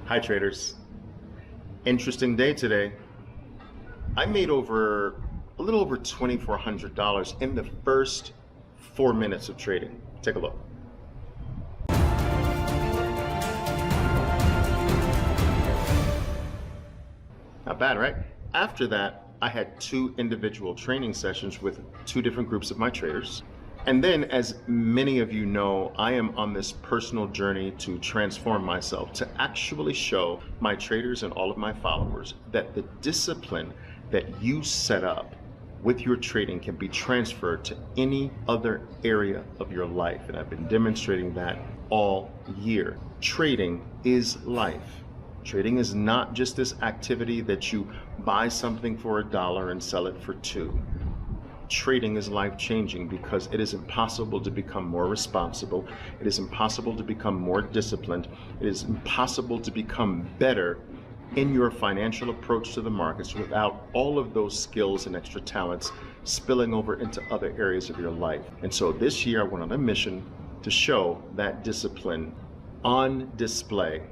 Hi traders. Interesting day today. I made a little over $2,400 in the first 4 minutes of trading. Take a look. Not bad, right? After that, I had 2 individual training sessions with 2 different groups of my traders. And then, as many of you know, I am on this personal journey to transform myself, to actually show my traders and all of my followers that the discipline that you set up with your trading can be transferred to any other area of your life. And I've been demonstrating that all year. Trading is life. Trading is not just this activity that you buy something for $1 and sell it for $2. Trading is life-changing because it is impossible to become more responsible. It is impossible to become more disciplined. It is impossible to become better in your financial approach to the markets without all of those skills and extra talents spilling over into other areas of your life. And so this year I went on a mission to show that discipline on display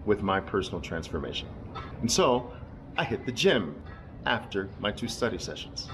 with my personal transformation. And so I hit the gym after my 2 study sessions.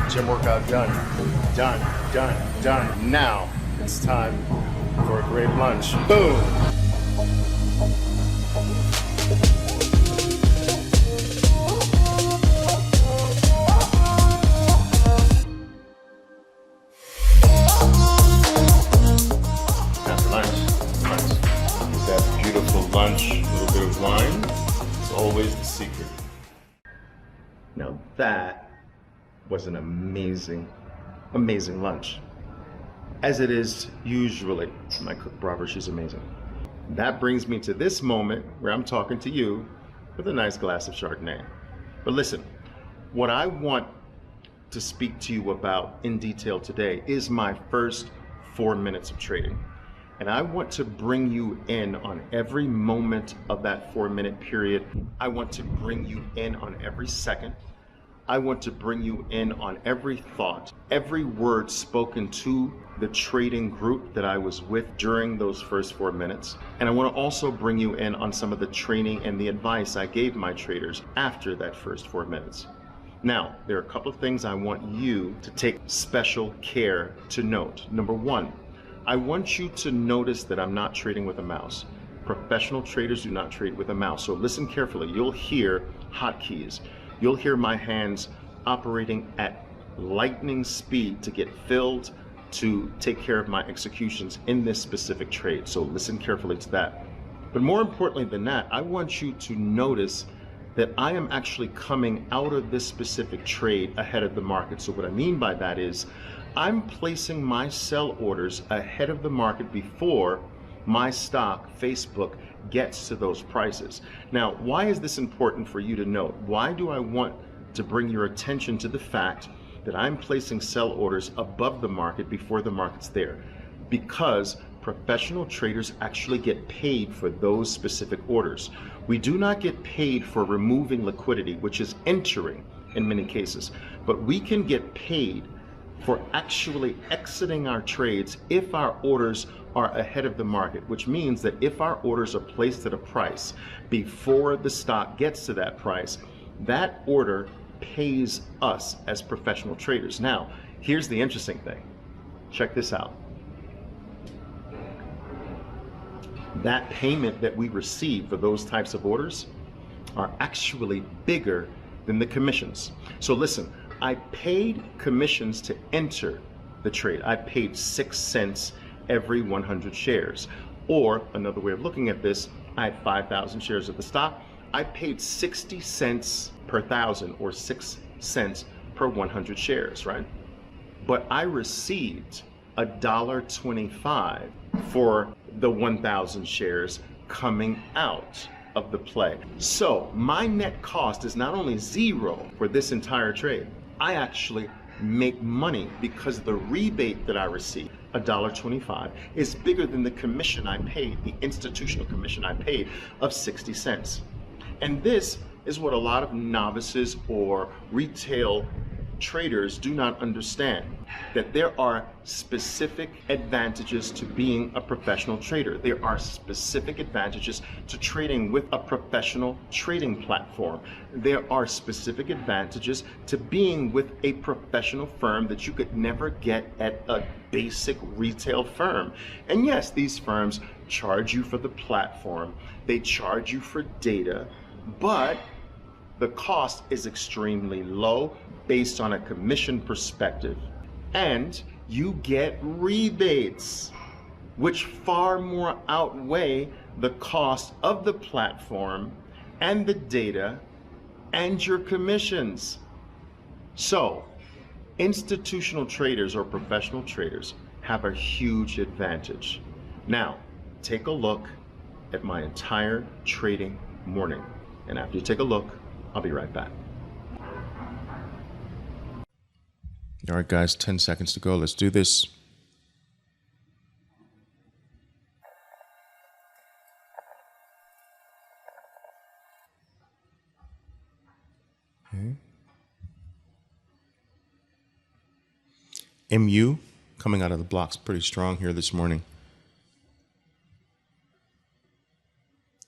Gym workout done. Now it's time for a great lunch. Boom! After lunch, that beautiful lunch, a little bit of wine. It's always the secret. Now that was an amazing lunch, as it is usually. My cook Barbara, she's amazing. That brings me to this moment where I'm talking to you with a nice glass of Chardonnay. But listen, what I want to speak to you about in detail today is my first 4 minutes of trading. And I want to bring you in on every moment of that 4-minute period. I want to bring you in on every second. I want to bring you in on every thought, every word spoken to the trading group that I was with during those first 4 minutes. And I want to also bring you in on some of the training and the advice I gave my traders after that first 4 minutes. Now, there are a couple of things I want you to take special care to note. Number 1, I want you to notice that I'm not trading with a mouse. Professional traders do not trade with a mouse. So listen carefully. You'll hear hotkeys. You'll hear my hands operating at lightning speed to get filled to take care of my executions in this specific trade. So listen carefully to that. But more importantly than that, I want you to notice that I am actually coming out of this specific trade ahead of the market. So what I mean by that is I'm placing my sell orders ahead of the market before my stock, Facebook, gets to those prices. Now, why is this important for you to note? Why do I want to bring your attention to the fact that I'm placing sell orders above the market before the market's there? Because professional traders actually get paid for those specific orders. We do not get paid for removing liquidity, which is entering in many cases, but we can get paid for actually exiting our trades if our orders are ahead of the market, which means that if our orders are placed at a price before the stock gets to that price, that order pays us as professional traders. Now, here's the interesting thing. Check this out. That payment that we receive for those types of orders are actually bigger than the commissions. So listen, I paid commissions to enter the trade. I paid 6 cents every 100 shares. Or another way of looking at this, I had 5,000 shares of the stock. I paid 60 cents per thousand, or 6 cents per 100 shares, right? But I received $1.25 for the 1,000 shares coming out of the play. So my net cost is not only zero for this entire trade, I actually make money because the rebate that I receive, $1.25, is bigger than the commission I paid, the institutional commission I paid of 60 cents. And this is what a lot of novices or retail traders do not understand, that there are specific advantages to being a professional trader. There are specific advantages to trading with a professional trading platform. There are specific advantages to being with a professional firm that you could never get at a basic retail firm. And yes, these firms charge you for the platform, they charge you for data, but the cost is extremely low based on a commission perspective. And you get rebates, which far more outweigh the cost of the platform and the data and your commissions. So, institutional traders or professional traders have a huge advantage. Now, take a look at my entire trading morning. And after you take a look, I'll be right back. All right, guys, 10 seconds to go. Let's do this. Okay. MU coming out of the blocks pretty strong here this morning.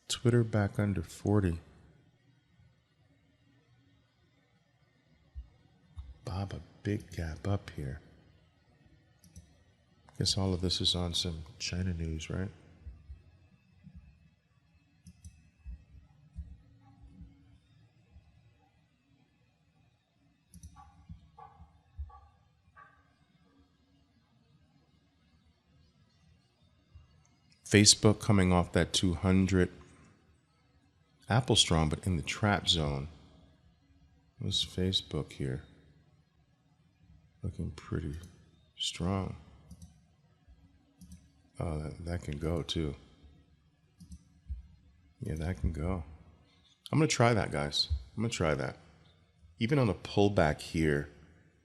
Twitter back under 40. Bob, a big gap up here. Guess all of this is on some China news, right? Facebook coming off that 200. Apple strong, but in the trap zone. What's Facebook here? Looking pretty strong. Oh, that can go too. Yeah, that can go. I'm going to try that, guys. I'm going to try that. Even on a pullback here,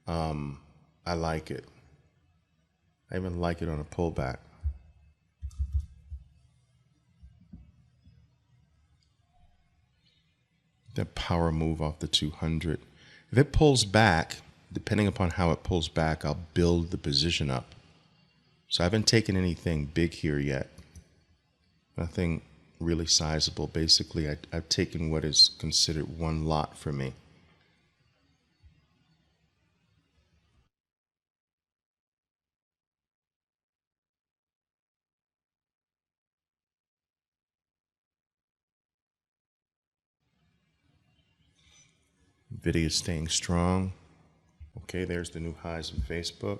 I like it. I even like it on a pullback. That power move off the 200. If it pulls back, depending upon how it pulls back, I'll build the position up. So I haven't taken anything big here yet. Nothing really sizable. Basically, I've taken what is considered one lot for me. Nvidia is staying strong. Okay, there's the new highs in Facebook.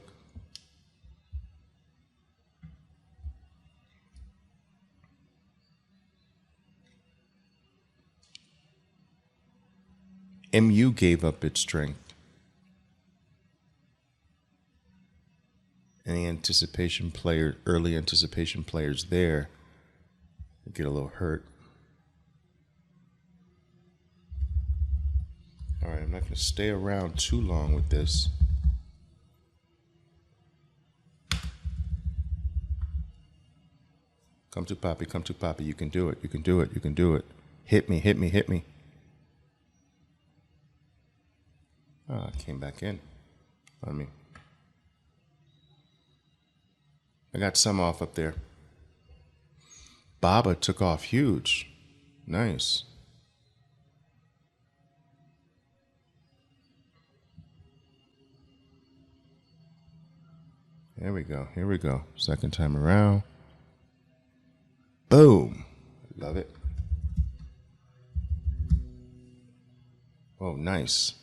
MU gave up its strength. Any anticipation player, early anticipation players there get a little hurt. All right, I'm not going to stay around too long with this. Come to Poppy, come to Poppy. You can do it, you can do it, you can do it. Hit me, hit me, hit me. Ah, I came back in on me. I got some off up there. Baba took off huge. Nice. Here we go. Here we go. Second time around. Boom. Love it. Oh, nice.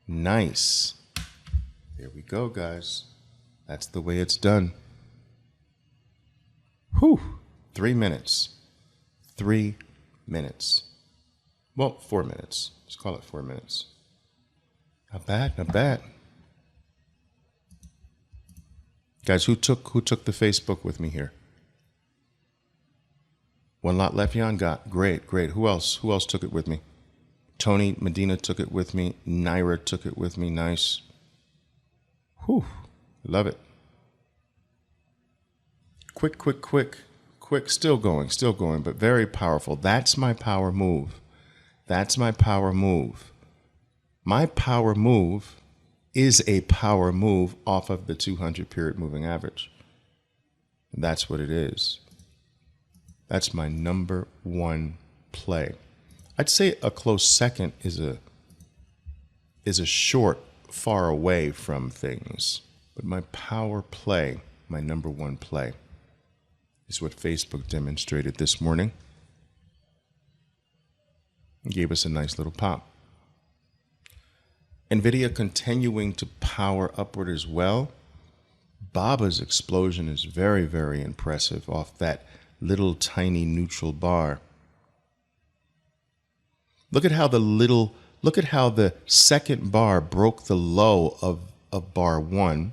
Nice. There we go, guys. That's the way it's done. Whew. 3 minutes. 3 minutes. Well, 4 minutes. Let's call it 4 minutes. Not bad, not bad. Guys, who took the Facebook with me here? One lot left, Jan? Got. Great, great. Who else? Who else took it with me? Tony Medina took it with me. Naira took it with me. Nice. Whew. Love it. Quick, quick, quick. Quick. Still going, but very powerful. That's my power move. That's my power move. My power move is a power move off of the 200 period moving average. That's what it is. That's my number one play. I'd say a close second is a short, far away from things. But my power play, my number one play, is what Facebook demonstrated this morning. It gave us a nice little pop. NVIDIA continuing to power upward as well. Baba's explosion is very, very impressive off that little tiny neutral bar. Look at how the second bar broke the low of bar one.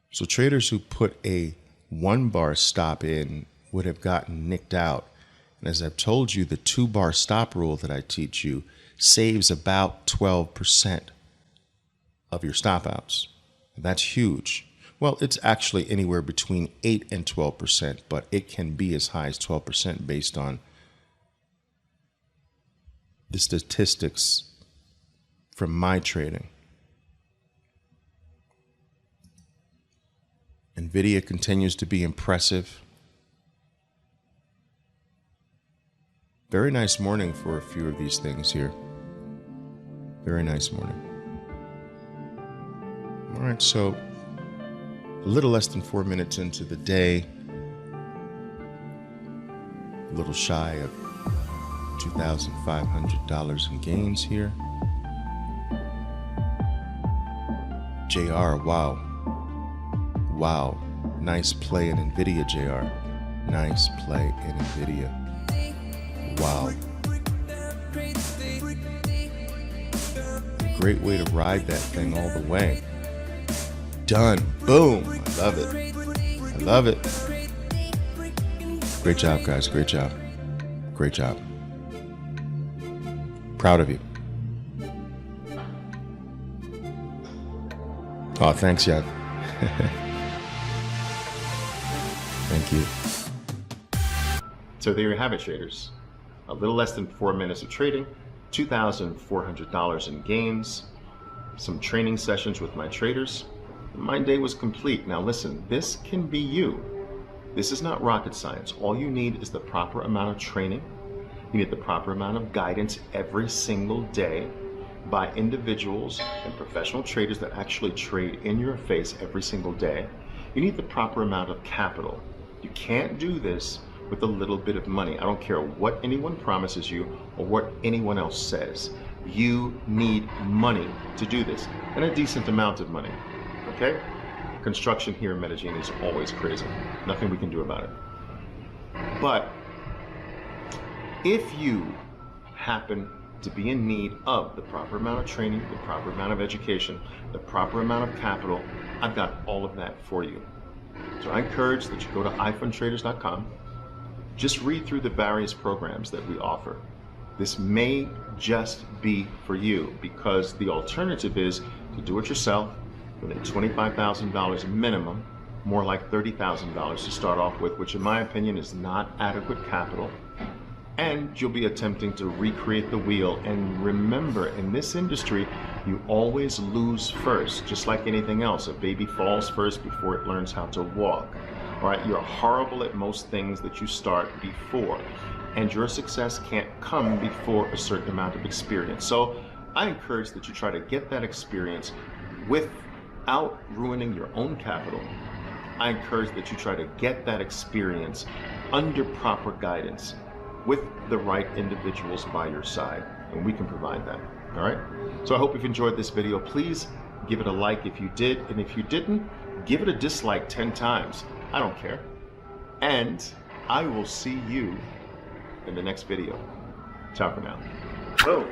So traders who put a 1 bar stop in would have gotten nicked out. And as I've told you, the 2 bar stop rule that I teach you saves about 12% of your stop outs. That's huge. Well, it's actually anywhere between 8 and 12%, but it can be as high as 12% based on the statistics from my trading. NVIDIA continues to be impressive. Very nice morning for a few of these things here. Very nice morning. All right, so a little less than 4 minutes into the day, a little shy of $2,500 in gains here. JR, wow. Wow, nice play in NVIDIA, JR. Nice play in NVIDIA. Wow. Great way to ride that thing all the way. Done. Boom. I love it. I love it. Great job, guys. Great job. Great job. Proud of you. Oh, thanks, Yad. Thank you. So there you have it, traders. A little less than 4 minutes of trading, $2,400 in gains, some training sessions with my traders. My day was complete. Now listen, this can be you. This is not rocket science. All you need is the proper amount of training. You need the proper amount of guidance every single day by individuals and professional traders that actually trade in your face every single day. You need the proper amount of capital. You can't do this with a little bit of money. I don't care what anyone promises you or what anyone else says. You need money to do this, and a decent amount of money, okay? Construction here in Medellin is always crazy. Nothing we can do about it. But if you happen to be in need of the proper amount of training, the proper amount of education, the proper amount of capital, I've got all of that for you. So I encourage that you go to iPhonetraders.com. Just read through the various programs that we offer. This may just be for you, because the alternative is to do it yourself with a $25,000 minimum, more like $30,000 to start off with, which in my opinion is not adequate capital. And you'll be attempting to recreate the wheel. And remember, in this industry, you always lose first, just like anything else. A baby falls first before it learns how to walk. All right, you're horrible at most things that you start before, and your success can't come before a certain amount of experience. So I encourage that you try to get that experience without ruining your own capital. I encourage that you try to get that experience under proper guidance with the right individuals by your side, and we can provide that. All right, so I hope you've enjoyed this video. Please give it a like if you did, and if you didn't, give it a dislike 10 times. I don't care. And I will see you in the next video. Ciao for now. Boom.